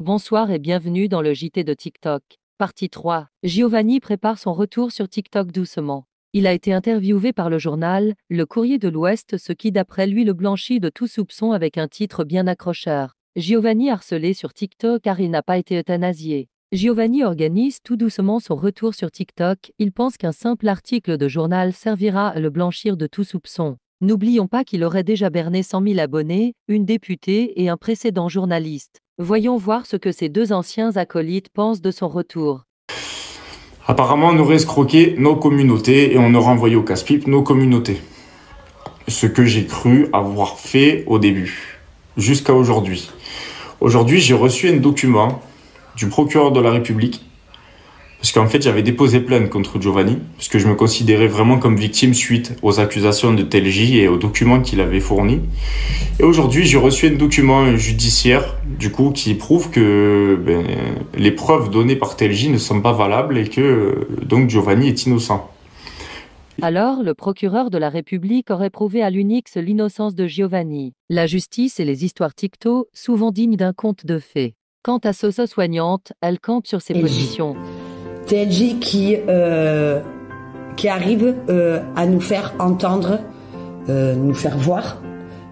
Bonsoir et bienvenue dans le JT de TikTok. Partie 3. Giovanni prépare son retour sur TikTok doucement. Il a été interviewé par le journal Le Courrier de l'Ouest, ce qui d'après lui le blanchit de tout soupçon avec un titre bien accrocheur. Giovanni harcelé sur TikTok car il n'a pas été euthanasié. Giovanni organise tout doucement son retour sur TikTok. Il pense qu'un simple article de journal servira à le blanchir de tout soupçon. N'oublions pas qu'il aurait déjà berné 100 000 abonnés, une députée et un précédent journaliste. Voyons voir ce que ces deux anciens acolytes pensent de son retour. Apparemment, on aurait escroqué nos communautés et on aurait envoyé au casse-pipe nos communautés. Ce que j'ai cru avoir fait au début, jusqu'à aujourd'hui. Aujourd'hui, j'ai reçu un document du procureur de la République, parce qu'en fait, j'avais déposé plainte contre Giovanni, parce que je me considérais vraiment comme victime suite aux accusations de Telji et aux documents qu'il avait fournis. Et aujourd'hui, j'ai reçu un document judiciaire, du coup, qui prouve que les preuves données par Telji ne sont pas valables et que donc Giovanni est innocent. Alors, le procureur de la République aurait prouvé à l'Unix l'innocence de Giovanni. La justice et les histoires TikTok, souvent dignes d'un conte de fées. Quant à Soso Soignante, elle campe sur ses positions. TLJ qui arrive à nous faire entendre, nous faire voir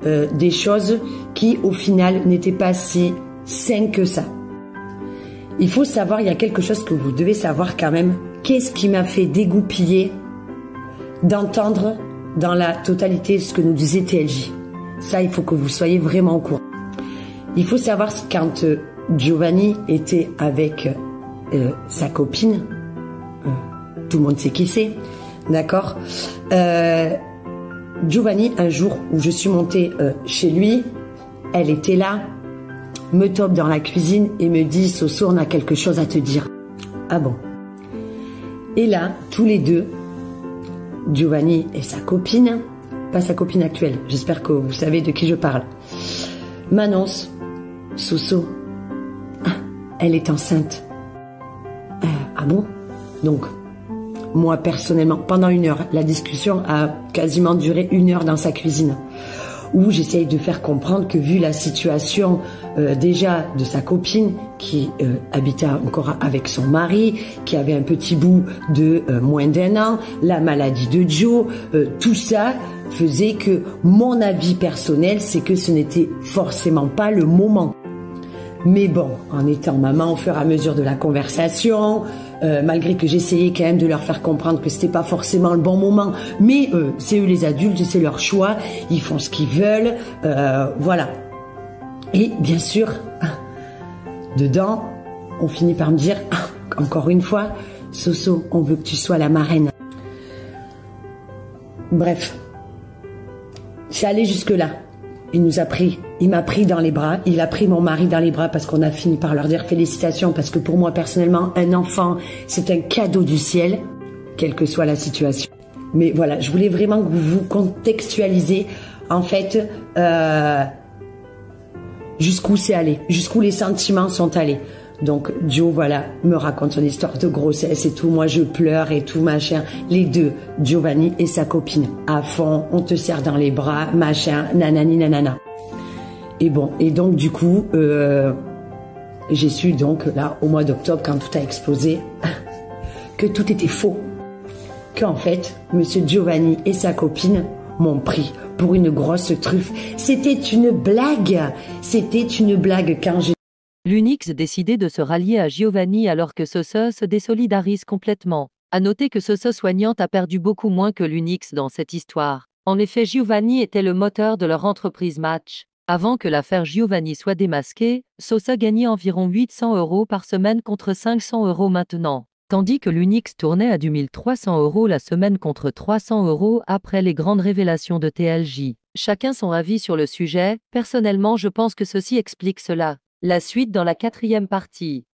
des choses qui au final n'étaient pas si saines que ça. Il faut savoir, il y a quelque chose que vous devez savoir quand même. Qu'est-ce qui m'a fait dégoupiller d'entendre dans la totalité ce que nous disait TLJ? Ça, il faut que vous soyez vraiment au courant. Il faut savoir quand Giovanni était avec sa copine, tout le monde sait qui c'est, d'accord. Giovanni, un jour où je suis montée chez lui, elle était là, me tope dans la cuisine et me dit « Soso, on a quelque chose à te dire ». Ah bon? Et là, tous les deux, Giovanni et sa copine, pas sa copine actuelle, j'espère que vous savez de qui je parle, m'annoncent « Soso, elle est enceinte ». Ah bon? Donc, moi personnellement, pendant 1 heure, la discussion a quasiment duré 1 heure dans sa cuisine, où j'essaye de faire comprendre que vu la situation déjà de sa copine, qui habitait encore avec son mari, qui avait un petit bout de moins d'1 an, la maladie de Joe, tout ça faisait que mon avis personnel, c'est que ce n'était forcément pas le moment. Mais bon, en étant maman au fur et à mesure de la conversation, malgré que j'essayais quand même de leur faire comprendre que c'était pas forcément le bon moment, mais c'est eux les adultes, c'est leur choix, ils font ce qu'ils veulent, voilà. Et bien sûr, dedans, on finit par me dire, encore une fois, Soso, on veut que tu sois la marraine. Bref, c'est allé jusque-là. Il m'a pris dans les bras, il a pris mon mari dans les bras parce qu'on a fini par leur dire félicitations parce que pour moi personnellement, un enfant, c'est un cadeau du ciel, quelle que soit la situation. Mais voilà, je voulais vraiment que vous vous contextualisez en fait jusqu'où c'est allé, jusqu'où les sentiments sont allés. Donc Joe, voilà, me raconte son histoire de grossesse et tout, moi je pleure et tout, machin. Les deux, Giovanni et sa copine, à fond, on te serre dans les bras, machin, nanani nanana. Et bon, et donc du coup, j'ai su donc là, au mois d'octobre, quand tout a explosé, que tout était faux. Qu'en fait, monsieur Giovanni et sa copine m'ont pris pour une grosse truffe. C'était une blague quand j'ai... L'Unix décidait de se rallier à Giovanni alors que Soso se désolidarise complètement. À noter que Soso Soignante a perdu beaucoup moins que l'Unix dans cette histoire. En effet, Giovanni était le moteur de leur entreprise Match. Avant que l'affaire Giovanni soit démasquée, Soso gagnait environ 800 € par semaine contre 500 € maintenant. Tandis que l'Unix tournait à du 1300 € la semaine contre 300 € après les grandes révélations de TLJ. Chacun son avis sur le sujet, personnellement je pense que ceci explique cela. La suite dans la 4e partie.